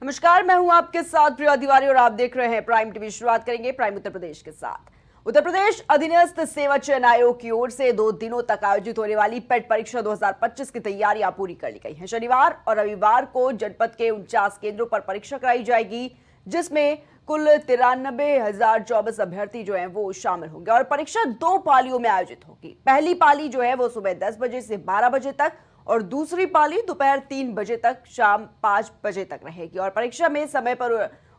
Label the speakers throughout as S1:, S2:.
S1: नमस्कार, मैं हूं आपके साथ प्रिया तिवारी और आप देख रहे हैं प्राइम टीवी। शुरुआत करेंगे प्राइम उत्तर प्रदेश के साथ। उत्तर प्रदेश अधीनस्थ सेवा चयन आयोग की ओर से 2 दिनों तक आयोजित होने वाली पेट परीक्षा 2025 की तैयारियां पूरी कर ली गई हैं। शनिवार और रविवार को जनपद के 49 केंद्रों पर परीक्षा कराई जाएगी, जिसमें कुल 93,024 अभ्यर्थी जो हैं वो शामिल होंगे और परीक्षा 2 पालियों में आयोजित होगी। पहली पाली जो है वो सुबह 10 बजे से 12 बजे तक और दूसरी पाली दोपहर 3 बजे तक शाम 5 बजे तक रहेगी। और परीक्षा में समय पर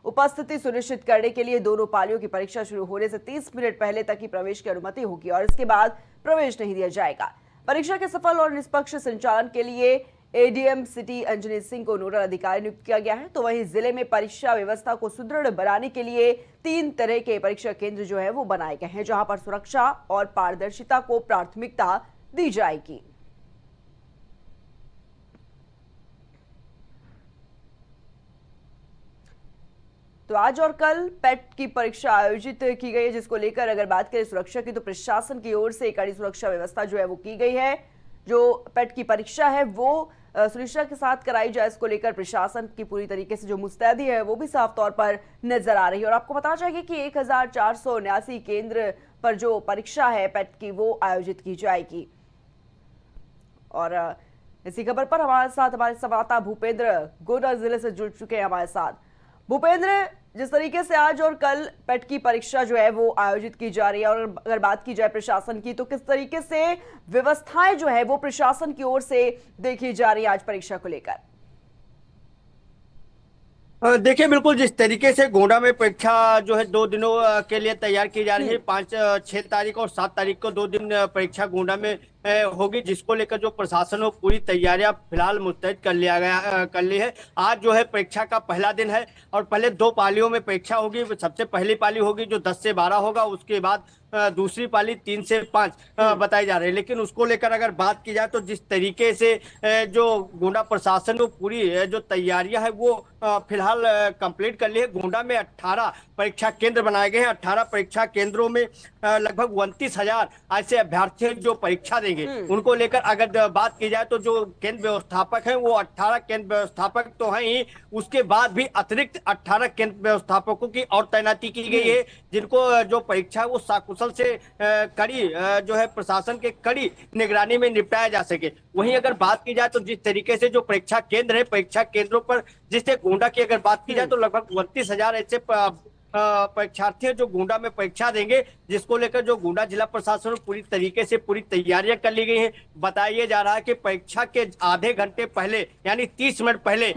S1: उपस्थिति सुनिश्चित करने के लिए दोनों पालियों की परीक्षा शुरू होने से 30 मिनट पहले तक ही प्रवेश की अनुमति होगी और इसके बाद प्रवेश नहीं दिया जाएगा। परीक्षा के सफल और निष्पक्ष संचालन के लिए एडीएम सिटी अंजनी सिंह को नोडल अधिकारी नियुक्त किया गया है। तो वहीं जिले में परीक्षा व्यवस्था को सुदृढ़ बनाने के लिए 3 तरह के परीक्षा केंद्र जो है वो बनाए गए हैं, जहां पर सुरक्षा और पारदर्शिता को प्राथमिकता दी जाएगी। तो आज और कल पेट की परीक्षा आयोजित की गई है, जिसको लेकर अगर बात करें सुरक्षा की तो प्रशासन की ओर से कड़ी सुरक्षा व्यवस्था जो है वो की गई है। जो पेट की परीक्षा है वो सुरक्षा के साथ कराई जाए, इसको लेकर प्रशासन की पूरी तरीके से जो मुस्तैदी है वो भी साफ तौर पर नजर आ रही है। और आपको बताना चाहिए कि 1479 केंद्र पर जो परीक्षा है पेट की वो आयोजित की जाएगी। और इसी खबर पर हमारे साथ हमारे संवाददाता भूपेंद्र गोड्डा जिले से जुड़ चुके हैं हमारे साथ। भूपेंद्र, जिस तरीके से आज और कल पेट की परीक्षा जो है वो आयोजित की जा रही है और अगर बात की जाए प्रशासन की तो किस तरीके से व्यवस्थाएं जो है वो प्रशासन की ओर से देखी जा रही है आज परीक्षा को लेकर?
S2: देखिए, बिल्कुल जिस तरीके से गोंडा में परीक्षा जो है 2 दिनों के लिए तैयार की जा रही है। 5, 6 तारीख और 7 तारीख को 2 दिन परीक्षा गोंडा में होगी, जिसको लेकर जो प्रशासन हो पूरी तैयारियां फिलहाल मुस्तैद कर ली है। आज जो है परीक्षा का पहला दिन है और पहले 2 पालियों में परीक्षा होगी। सबसे पहली पाली होगी जो 10 से 12 होगा, उसके बाद दूसरी पाली 3 से 5 बताई जा रही है। लेकिन उसको लेकर अगर बात की जाए तो जिस तरीके से जो गोंडा प्रशासन को पूरी जो तैयारियां है वो फिलहाल कंप्लीट कर ली है। गोंडा में 18 परीक्षा केंद्र बनाए गए हैं। 18 परीक्षा केंद्रों में लगभग 29,000 ऐसे अभ्यर्थी जो परीक्षा देंगे, उनको लेकर अगर बात की जाए तो जो केंद्र व्यवस्थापक हैं वो 18 केंद्र व्यवस्थापक तो हैं ही, उसके बाद भी अतिरिक्त 18 केंद्र व्यवस्थापकों की और तैनाती की गई है, जिनको जो परीक्षा वो साकुशल से कड़ी जो है प्रशासन के कड़ी निगरानी में निपटाया जा सके। वहीं अगर बात की जाए तो जिस तरीके से जो परीक्षा केंद्र है, परीक्षा केंद्रों पर जिससे गोंडा की अगर बात की जाए तो लगभग 32,000 ऐसे परीक्षार्थी हैं जो गोंडा में परीक्षा देंगे, जिसको लेकर जो गोंडा जिला प्रशासन पूरी तरीके से पूरी तैयारियां कर ली गई हैं। बताया जा रहा है कि परीक्षा के आधे घंटे पहले यानी 30 मिनट पहले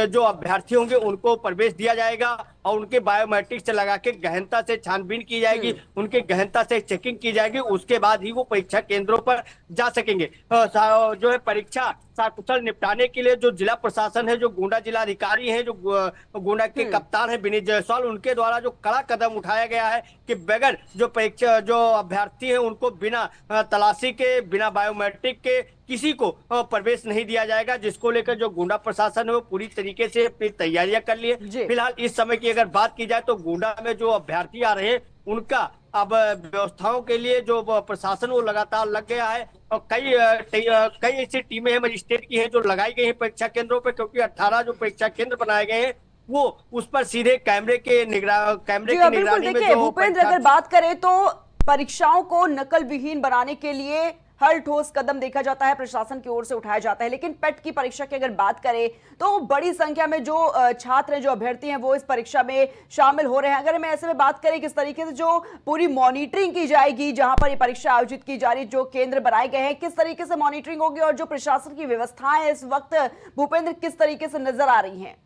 S2: जो अभ्यर्थी होंगे उनको प्रवेश दिया जाएगा और उनके बायोमेट्रिक से लगा के गहनता से छानबीन की जाएगी, उनके गहनता से चेकिंग की जाएगी, उसके बाद ही वो परीक्षा केंद्रों पर जा सकेंगे। जो है परीक्षा सकुशल निपटाने के लिए जो जिला प्रशासन है, जो गोंडा जिला अधिकारी है, जो गोंडा के कप्तान है विनीत जायसवाल, उनके द्वारा जो कड़ा कदम उठाया गया है कि बगैर जो परीक्षा जो अभ्यर्थी है उनको बिना तलाशी के, बिना बायोमेट्रिक के किसी को प्रवेश नहीं दिया जाएगा, जिसको लेकर जो गोंडा प्रशासन है वो पूरी तरीके से अपनी तैयारियां कर ली है। फिलहाल इस समय की अगर बात की जाए तो गोंडा में जो अभ्यर्थी आ रहे हैं उनका अब व्यवस्थाओं के लिए जो प्रशासन वो लगातार लग गया है और कई ऐसी टीमें हैं मजिस्ट्रेट की हैं जो लगाई गई हैं परीक्षा केंद्रों पर, क्योंकि 18 जो परीक्षा केंद्र बनाए गए हैं वो उस पर सीधे कैमरे की निगरानी में जो
S1: भूपेंद्र, अगर बात करें तो परीक्षाओं को नकल विहीन बनाने के लिए हर ठोस कदम देखा जाता है, प्रशासन की ओर से उठाया जाता है। लेकिन पेट की परीक्षा की अगर बात करें तो बड़ी संख्या में जो छात्र हैं, जो अभ्यर्थी हैं वो इस परीक्षा में शामिल हो रहे हैं। अगर हम ऐसे में बात करें किस तरीके से जो पूरी मॉनिटरिंग की जाएगी, जहां पर ये परीक्षा आयोजित की जा रही, जो केंद्र बनाए गए हैं, किस तरीके से मॉनिटरिंग होगी और जो प्रशासन की व्यवस्थाएं इस वक्त भूपेंद्र किस तरीके से नजर आ रही है?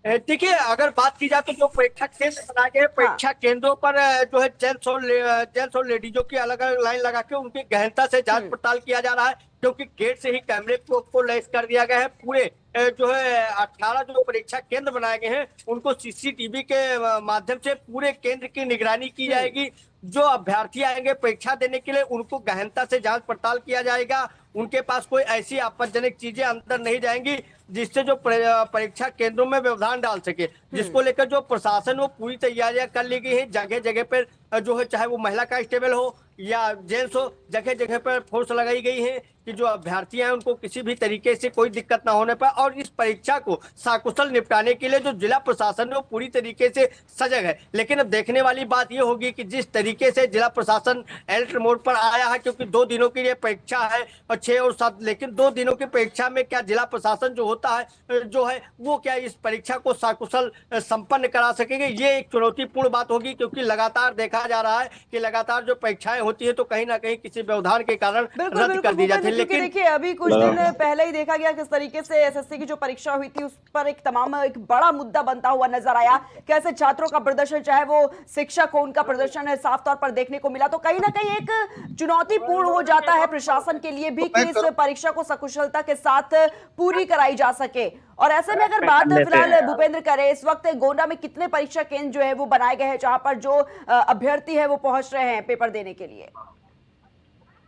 S2: देखिए, अगर बात की जाए तो जो परीक्षा केंद्र बनाए गए परीक्षा केंद्रों पर जो है जेंट्स और लेडीजों की अलग अलग लाइन लगा के उनकी गहनता से जांच पड़ताल किया जा रहा है, क्योंकि गेट से ही कैमरे को लैस कर दिया गया है। पूरे जो है 18 जो परीक्षा केंद्र बनाए गए हैं उनको सीसीटीवी के माध्यम से पूरे केंद्र की निगरानी की जाएगी। जो अभ्यर्थी आएंगे परीक्षा देने के लिए उनको गहनता से जांच पड़ताल किया जाएगा, उनके पास कोई ऐसी आपत्तिजनक चीजें अंदर नहीं जाएंगी जिससे जो परीक्षा केंद्रों में व्यवधान डाल सके, जिसको लेकर जो प्रशासन वो पूरी तैयारियां कर ली गई है। जगह जगह पर जो है चाहे वो महिला कांस्टेबल हो या जेंट्स हो, जगह जगह पर फोर्स लगाई गई है कि जो अभ्यर्थी हैं उनको किसी भी तरीके से कोई दिक्कत ना होने पाए। और इस परीक्षा को सकुशल निपटाने के लिए जो जिला प्रशासन है वो पूरी तरीके से सजग है। लेकिन अब देखने वाली बात ये होगी कि जिस तरीके से जिला प्रशासन अलर्ट मोड पर आया है, क्योंकि 2 दिनों की ये परीक्षा है और 6 और 7, लेकिन 2 दिनों की परीक्षा में क्या जिला प्रशासन जो होता है जो है वो क्या इस परीक्षा को सकुशल संपन्न करा सकेंगे, ये एक चुनौतीपूर्ण बात होगी। क्योंकि लगातार देखा जा रहा है कि लगातार जो परीक्षाएं होती है तो कहीं ना कहीं किसी व्यवधान के कारण रद्द कर दी जाती है।
S1: लेकिन देखिए अभी कुछ दिन पहले ही देखा गया किस तरीके से एसएससी की जो परीक्षा हुई थी उस पर एक बड़ा मुद्दा बनता हुआ नजर आया। कैसे छात्रों का प्रदर्शन, चाहे वो शिक्षक हो, उनका प्रदर्शन है साफ तौर पर देखने को मिला। तो कहीं ना कहीं एक चुनौतीपूर्ण हो जाता है प्रशासन के लिए भी कि इस परीक्षा को सकुशलता के साथ पूरी कराई जा सके। और ऐसे में अगर बात फिलहाल भूपेंद्र करें, इस वक्त गोंडा में कितने परीक्षा केंद्र जो है वो बनाए गए हैं जहां पर जो अभ्यर्थी है वो पहुंच रहे हैं पेपर देने के लिए?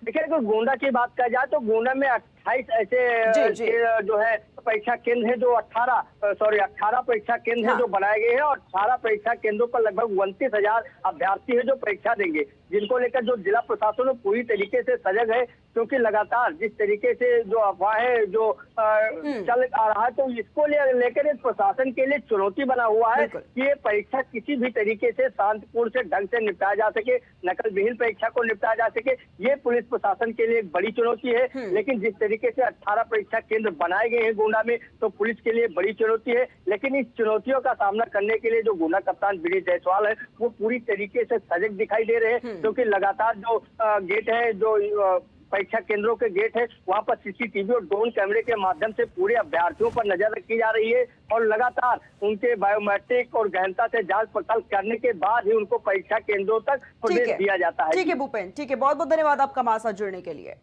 S3: देखिए, अगर गोंडा की बात की जाए तो गोंडा में 28 ऐसे जो है परीक्षा केंद्र है जो 18 परीक्षा केंद्र है जो बनाए गए हैं और 18 परीक्षा केंद्रों पर लगभग 29,000 अभ्यर्थी है जो परीक्षा देंगे, जिनको लेकर जो जिला प्रशासन पूरी तरीके से सजग है। क्योंकि लगातार जिस तरीके से जो अफवाहें जो चल आ रहा है तो इसको लेकर इस प्रशासन के लिए चुनौती बना हुआ है कि ये परीक्षा किसी भी तरीके से शांतिपूर्ण से ढंग से निपटाया जा सके, नकल विहीन परीक्षा को निपटाया जा सके। ये पुलिस प्रशासन के लिए एक बड़ी चुनौती है। लेकिन जिस तरीके से 18 परीक्षा केंद्र बनाए गए हैं गोंडा में तो पुलिस के लिए बड़ी चुनौती है। लेकिन इस चुनौतियों का सामना करने के लिए जो गोंडा कप्तान विनीत जायसवाल है वो पूरी तरीके से सजग दिखाई दे रहे हैं। क्योंकि लगातार जो गेट है, जो परीक्षा केंद्रों के गेट है, वहां पर सीसीटीवी और ड्रोन कैमरे के माध्यम से पूरे अभ्यर्थियों पर नजर रखी जा रही है और लगातार उनके बायोमेट्रिक और गहनता से जांच पड़ताल करने के बाद ही उनको परीक्षा केंद्रों तक प्रवेश दिया जाता है।
S1: ठीक है भूपेन, ठीक है, बहुत बहुत धन्यवाद आपका हमारे साथ जुड़ने के लिए।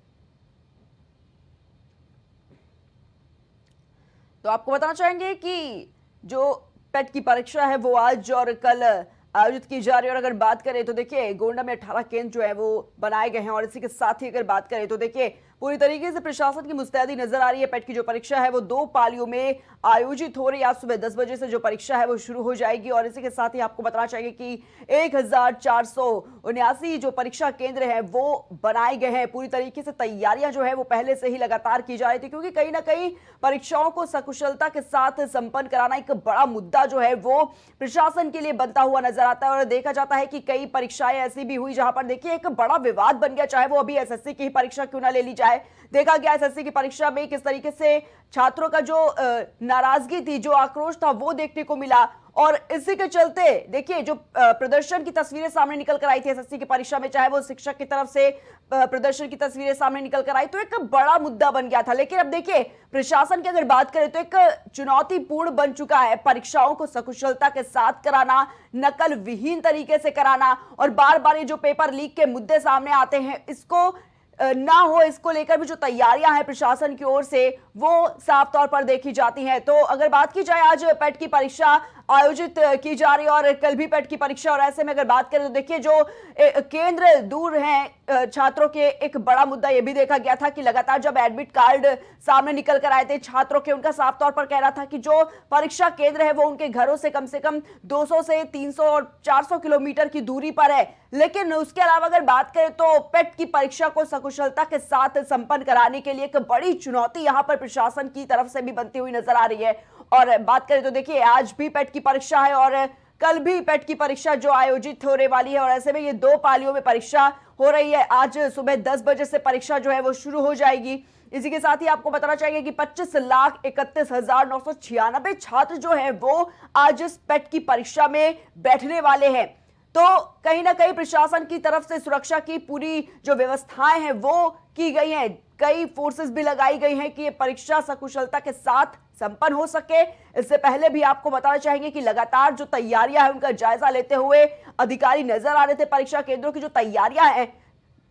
S1: तो आपको बताना चाहेंगे कि जो पेट की परीक्षा है वो आज और कल आयोजित की जा रही है। और अगर बात करें तो देखिए गोंडा में 18 केंद्र जो है वो बनाए गए हैं और इसी के साथ ही अगर बात करें तो देखिए पूरी तरीके से प्रशासन की मुस्तैदी नजर आ रही है। पेट की जो परीक्षा है वो 2 पालियों में आयोजित हो रही है। आज सुबह 10 बजे से जो परीक्षा है वो शुरू हो जाएगी और इसी के साथ ही आपको बताना चाहिए कि 1479 जो परीक्षा केंद्र है वो बनाए गए हैं। पूरी तरीके से तैयारियां जो है वो पहले से ही लगातार की जा रही थी, क्योंकि कहीं ना कहीं परीक्षाओं को सकुशलता के साथ संपन्न कराना एक बड़ा मुद्दा जो है वो प्रशासन के लिए बनता हुआ नजर आता है। और देखा जाता है कि कई परीक्षाएं ऐसी भी हुई जहां पर देखिए एक बड़ा विवाद बन गया, चाहे वो अभी एसएससी की ही परीक्षा क्यों ना ले ली जाए। देखा गया एसएससी की परीक्षा में किस तरीके से छात्रों का जो नाराजगी थी, जो आक्रोश था वो देखने को मिला। और इसी के चलते देखिए जो प्रदर्शन की तस्वीरें सामने निकल कर आई थी एसएससी की परीक्षा में, चाहे वो शिक्षक की तरफ से प्रदर्शन की तस्वीरें सामने निकल कर आई, तो एक बड़ा मुद्दा बन गया था। लेकिन अब देखिए प्रशासन की अगर बात करें तो एक चुनौतीपूर्ण बन चुका है परीक्षाओं को सकुशलता के साथ कराना, नकल विहीन तरीके से कराना और बार बार ये जो पेपर लीक के मुद्दे सामने आते हैं इसको ना हो, इसको लेकर भी जो तैयारियां हैं प्रशासन की ओर से वो साफ तौर पर देखी जाती हैं। तो अगर बात की जाए आज पेट की परीक्षा आयोजित की जा रही है और कल भी पेट की परीक्षा, और ऐसे में अगर बात करें तो देखिए जो केंद्र दूर हैं छात्रों के, एक बड़ा मुद्दा यह भी देखा गया था कि लगातार जब एडमिट कार्ड सामने निकल कर आए थे छात्रों के, उनका साफ तौर पर कहना था कि जो परीक्षा केंद्र है वो उनके घरों से कम 200 से 300 और 400 किलोमीटर की दूरी पर है। लेकिन उसके अलावा अगर बात करें तो पेट की परीक्षा को सकुशलता के साथ संपन्न कराने के लिए एक बड़ी चुनौती यहां पर प्रशासन की तरफ से भी बनती हुई नजर आ रही है। और बात करें तो देखिए आज भी पेट की परीक्षा है और कल भी पेट की परीक्षा जो आयोजित होने वाली है और ऐसे में ये 2 पालियों में परीक्षा हो रही है। आज सुबह 10 बजे से परीक्षा जो है वो शुरू हो जाएगी। इसी के साथ ही आपको बताना चाहिए कि 25,31,996 छात्र जो है वो आज इस पेट की परीक्षा में बैठने वाले हैं। तो कहीं ना कहीं प्रशासन की तरफ से सुरक्षा की पूरी जो व्यवस्थाएं हैं वो की गई हैं। कई फोर्सेस भी लगाई गई हैं कि ये परीक्षा सकुशलता के साथ संपन्न हो सके। इससे पहले भी आपको बताना चाहेंगे कि लगातार जो तैयारियां हैं उनका जायजा लेते हुए अधिकारी नजर आ रहे थे। परीक्षा केंद्रों की जो तैयारियां हैं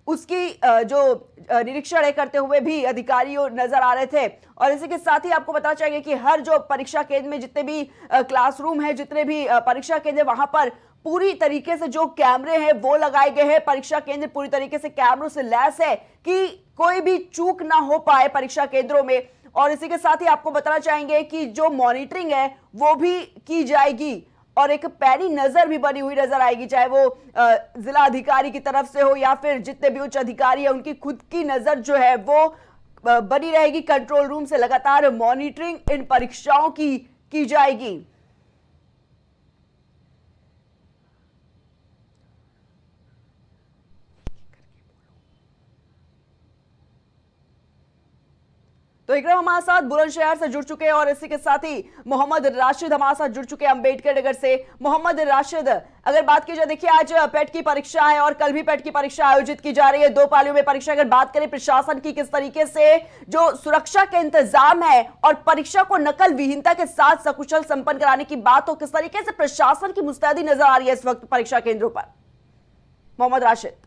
S1: उसकी जो निरीक्षण करते हुए भी अधिकारी नजर आ रहे थे। और इसी के साथ ही आपको बताना चाहिए कि हर जो परीक्षा केंद्र में जितने भी क्लासरूम है, जितने भी परीक्षा केंद्र, वहां पर पूरी तरीके से जो कैमरे हैं वो लगाए गए हैं। परीक्षा केंद्र पूरी तरीके से कैमरों से लैस है कि कोई भी चूक ना हो पाए परीक्षा केंद्रों में। और इसी के साथ ही आपको बताना चाहेंगे कि जो मॉनिटरिंग है वो भी की जाएगी और एक पैनी नजर भी बनी हुई नजर आएगी, चाहे वो जिला अधिकारी की तरफ से हो या फिर जितने भी उच्च अधिकारी है उनकी खुद की नजर जो है वो बनी रहेगी, कंट्रोल रूम से लगातार मॉनिटरिंग इन परीक्षाओं की जाएगी। तो इकराम हमारे साथ बुलंदशहर से जुड़ चुके हैं और इसी के साथ ही मोहम्मद राशिद हमारे साथ जुड़ चुके हैं अंबेडकर नगर से। मोहम्मद राशिद, अगर बात की जाए, देखिए आज पेट की परीक्षा है और कल भी पेट की परीक्षा आयोजित की जा रही है, 2 पालियों में परीक्षा। अगर बात करें प्रशासन की, किस तरीके से जो सुरक्षा के इंतजाम है और परीक्षा को नकल विहीनता के साथ सकुशल संपन्न कराने की बात हो, किस तरीके से प्रशासन की मुस्तैदी नजर आ रही है इस वक्त परीक्षा केंद्रों पर? मोहम्मद राशिद।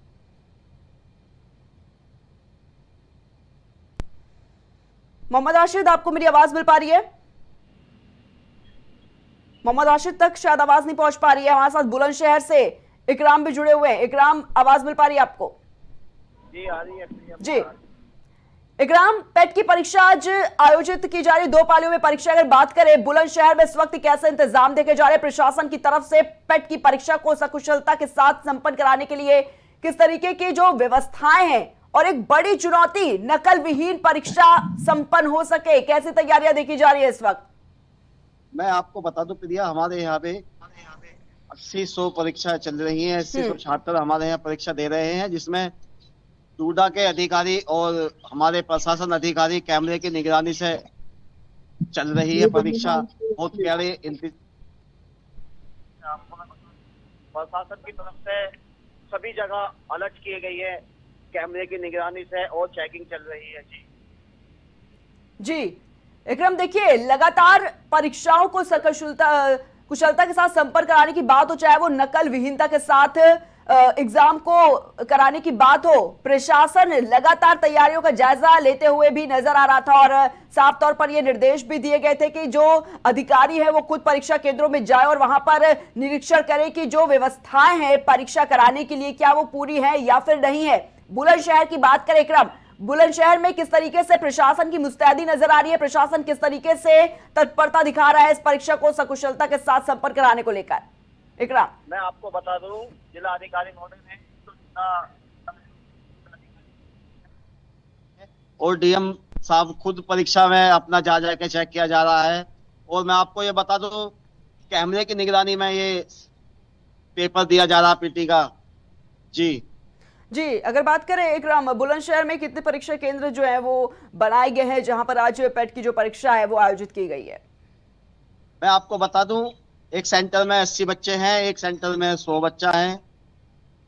S1: मोहम्मद राशिद, आपको मेरी आवाज मिल पा रही है? मोहम्मद राशिद तक शायद आवाज नहीं पहुंच पा रही है। हमारे साथ बुलंदशहर से इकराम भी जुड़े हुए हैं। इकराम, आवाज मिल पा रही है आपको?
S3: जी आ रही है
S1: जी इकराम, पेट की परीक्षा आज आयोजित की जा रही है, 2 पालियों में परीक्षा। अगर बात करें बुलंदशहर में इस वक्त कैसे इंतजाम देखे जा रहे हैं प्रशासन की तरफ से पेट की परीक्षा को सकुशलता के साथ संपन्न कराने के लिए? किस तरीके की जो व्यवस्थाएं हैं और एक बड़ी चुनौती नकल विहीन परीक्षा संपन्न हो सके, कैसी तैयारियां देखी जा रही है इस वक्त?
S4: मैं आपको बता दूं प्रिया, हमारे यहाँ पे 80-100 परीक्षा चल रही हैं। 80-100 छात्र हमारे यहाँ परीक्षा दे रहे हैं, जिसमें टूडा के अधिकारी और हमारे प्रशासन अधिकारी कैमरे की निगरानी से चल रही है परीक्षा। बहुत प्यारे
S3: प्रशासन की तरफ से सभी जगह अलर्ट किए गई है, कैमरे की निगरानी से और चेकिंग चल रही है।
S1: जी इकराम, देखिए लगातार परीक्षाओं को कुशलता के साथ संपन्न कराने की बात हो, चाहे वो नकल विहीनता के साथ एग्जाम को कराने की बात हो, प्रशासन लगातार तैयारियों का जायजा लेते हुए भी नजर आ रहा था और साफ तौर पर यह निर्देश भी दिए गए थे कि जो अधिकारी है वो खुद परीक्षा केंद्रों में जाए और वहां पर निरीक्षण करे कि जो व्यवस्थाएं हैं परीक्षा कराने के लिए क्या वो पूरी है या फिर नहीं है। बुलंदशहर की बात करें इकराम, बुलंदशहर में किस तरीके से प्रशासन की मुस्तैदी नजर आ रही है? प्रशासन किस तरीके से तत्परता दिखा रहा है इस परीक्षा को सकुशलता के साथ संपन्न कराने को लेकर? इकराम,
S3: मैं आपको बता दूं, जिला अधिकारी महोदय ने
S4: और डीएम साहब खुद परीक्षा में अपना जा के चेक किया जा रहा है। और मैं आपको ये बता दूं, कैमरे की निगरानी में ये पेपर दिया जा रहा पीटी का।
S1: जी अगर बात करें इकराम, बुलंदशहर में कितने परीक्षा केंद्र जो है वो बनाए गए हैं जहां पर आज पेट की जो परीक्षा है वो आयोजित की गई है?
S4: मैं आपको बता दूं, एक सेंटर में 80 बच्चे हैं, एक सेंटर में 100 बच्चा है,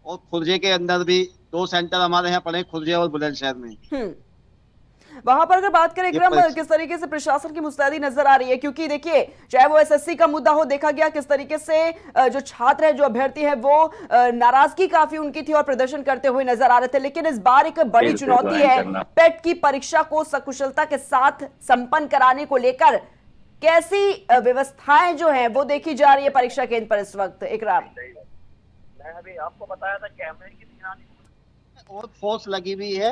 S4: और खुर्जे के अंदर भी 2 सेंटर हमारे यहाँ पड़े, खुर्जे और बुलंदशहर में।
S1: वहां पर अगर बात करें इकराम, किस तरीके से प्रशासन की मुस्तैदी नजर आ रही है? क्योंकि देखिए चाहे वो एसएससी का मुद्दा हो, देखा गया किस तरीके से जो छात्र है, जो अभ्यर्थी है वो नाराजगी काफी उनकी थी और प्रदर्शन करते हुए नजर आ रहे थे। लेकिन इस बार एक बड़ी चुनौती है पेट की परीक्षा को सकुशलता के साथ संपन्न कराने को लेकर कैसी व्यवस्थाएं जो है वो देखी जा रही है परीक्षा केंद्र पर इस वक्त? इकराम,
S3: मैं अभी आपको बताया था कैमरे की निगरानी
S4: और फोर्स लगी हुई है।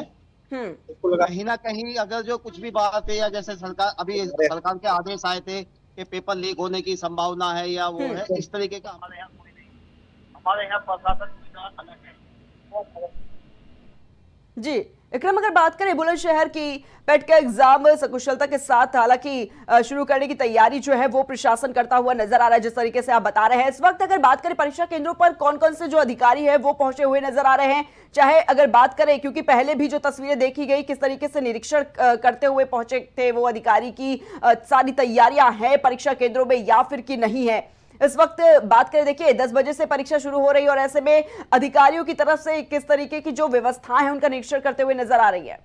S4: कहीं ना कहीं अगर जो कुछ भी बात है, या जैसे सरकार के आदेश आए थे कि पेपर लीक होने की संभावना है या वो है, इस तरीके का
S3: हमारे यहाँ कोई नहीं। हमारे यहाँ प्रशासन अलग है।
S1: जी इकराम, अगर बात करें बुलंदशहर की, पेट का एग्जाम सकुशलता के साथ हालांकि शुरू करने की तैयारी जो है वो प्रशासन करता हुआ नजर आ रहा है, जिस तरीके से आप बता रहे हैं। इस वक्त अगर बात करें परीक्षा केंद्रों पर कौन कौन से जो अधिकारी हैं वो पहुंचे हुए नजर आ रहे हैं, चाहे अगर बात करें, क्योंकि पहले भी जो तस्वीरें देखी गई किस तरीके से निरीक्षण करते हुए पहुंचे थे वो अधिकारी की सारी तैयारियां हैं परीक्षा केंद्रों में या फिर की नहीं है? इस वक्त बात करें, देखिए 10 बजे से परीक्षा शुरू हो रही है और ऐसे में अधिकारियों की तरफ से किस तरीके की जो व्यवस्थाएं हैं उनका निरीक्षण करते हुए नजर आ रही है?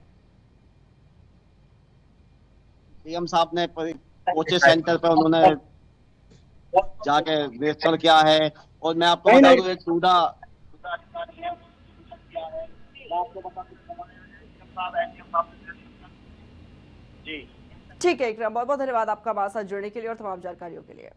S4: डीएम साहब ने कोचिंग सेंटर पर उन्होंने जाके निरीक्षण किया है। और मैं आपको बता दूं, एक टूडा
S3: जी
S1: ठीक है इकराम, बहुत बहुत धन्यवाद आपका हमारे साथ जुड़ने के लिए और तमाम जानकारियों के लिए।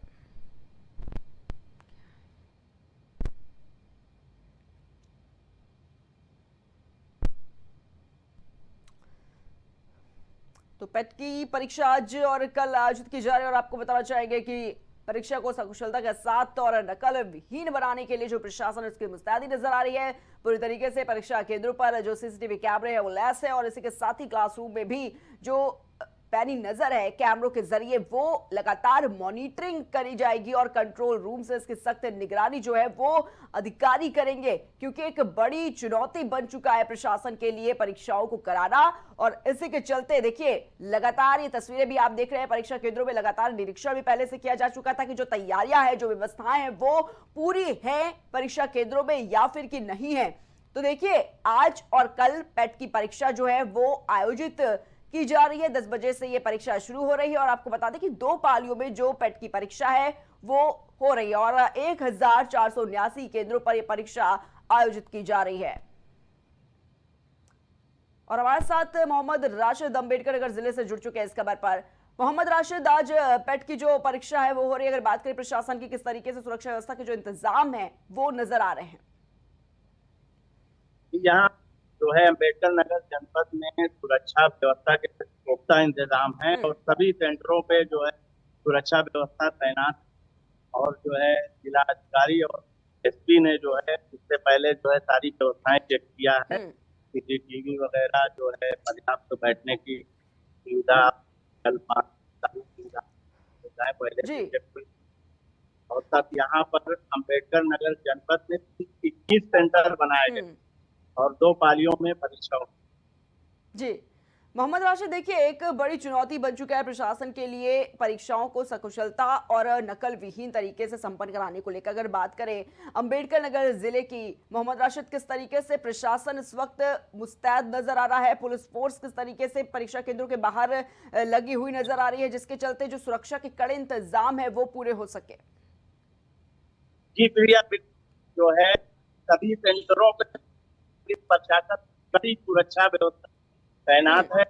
S1: तो पेट की परीक्षा आज और कल आयोजित की जा रही है और आपको बताना चाहेंगे कि परीक्षा को सकुशलता के साथ और नकल विहीन बनाने के लिए जो प्रशासन उसकी मुस्तैदी नजर आ रही है। पूरी तरीके से परीक्षा केंद्रों पर जो सीसीटीवी कैमरे है वो लैस है और इसी के साथ ही क्लासरूम में भी जो पैनी नजर है कैमरों के जरिए वो लगातार मॉनिटरिंग करी जाएगी और कंट्रोल रूम से इसकी सख्त निगरानी जो है वो अधिकारी करेंगे, क्योंकि एक बड़ी चुनौती बन चुका है प्रशासन के लिए परीक्षाओं को कराना। और इसी के चलते देखिए लगातार ये तस्वीरें भी आप देख रहे हैं, परीक्षा केंद्रों में लगातार निरीक्षण भी पहले से किया जा चुका था कि जो तैयारियां हैं, जो व्यवस्थाएं हैं वो पूरी है परीक्षा केंद्रों में या फिर कि नहीं है। तो देखिए आज और कल पेट की परीक्षा जो है वो आयोजित की जा रही है। 10 बजे से ये परीक्षा शुरू हो रही है और आपको बता दें कि 2 पालियों में जो पेट की परीक्षा है वो हो रही है और 1479 केंद्रों पर यह परीक्षा आयोजित की जा रही है। और हमारे साथ मोहम्मद राशिद अम्बेडकर नगर जिले से जुड़ चुके हैं इस खबर पर। मोहम्मद राशिद, आज पेट की जो परीक्षा है वो हो रही है, अगर बात करें प्रशासन की, किस तरीके से सुरक्षा व्यवस्था के जो इंतजाम है वो नजर आ रहे हैं?
S5: यहाँ जो है अम्बेडकर नगर जनपद में सुरक्षा व्यवस्था के पुख्ता इंतजाम है और सभी सेंटरों पे जो है सुरक्षा व्यवस्था तैनात और जो है जिला अधिकारी और एसपी ने जो है इससे पहले जो है सारी व्यवस्थाएं चेक किया है। सीसीटीवी वगैरह जो है पर्याप्त बैठने की सुविधा, सारी सुविधाएं पहले से चेक हुई और तब यहाँ पर अम्बेडकर नगर जनपद में 21 सेंटर बनाए गए और 2 पालियों में परीक्षा हो।
S1: जी मोहम्मद राशिद, देखिए एक बड़ी चुनौती बन चुका है प्रशासन के लिए परीक्षाओं को सकुशलता और नकल विहीन तरीके से संपन्न कराने को लेकर। अगर बात करें अम्बेडकर नगर जिले की, मोहम्मद राशिद, किस तरीके से प्रशासन इस वक्त मुस्तैद नजर आ रहा है? पुलिस फोर्स किस तरीके से परीक्षा केंद्रों के बाहर लगी हुई नजर आ रही है, जिसके चलते जो सुरक्षा के कड़े इंतजाम है वो पूरे हो सके?
S5: जी प्रिया, जो है सभी सेंटरों पर प्रशासन कड़ी सुरक्षा व्यवस्था तैनात है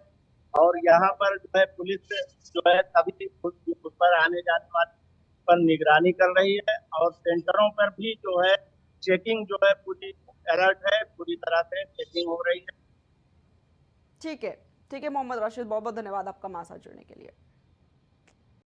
S5: और यहाँ पर जो है पुलिस जो है सभी उस पर आने जाने वाले पर निगरानी कर रही है और सेंटरों पर भी जो है चेकिंग जो है पूरी अलर्ट है, पूरी तरह से चेकिंग हो रही है।
S1: ठीक है मोहम्मद राशिद, बहुत बहुत धन्यवाद आपका हमारे साथ जुड़ने के लिए।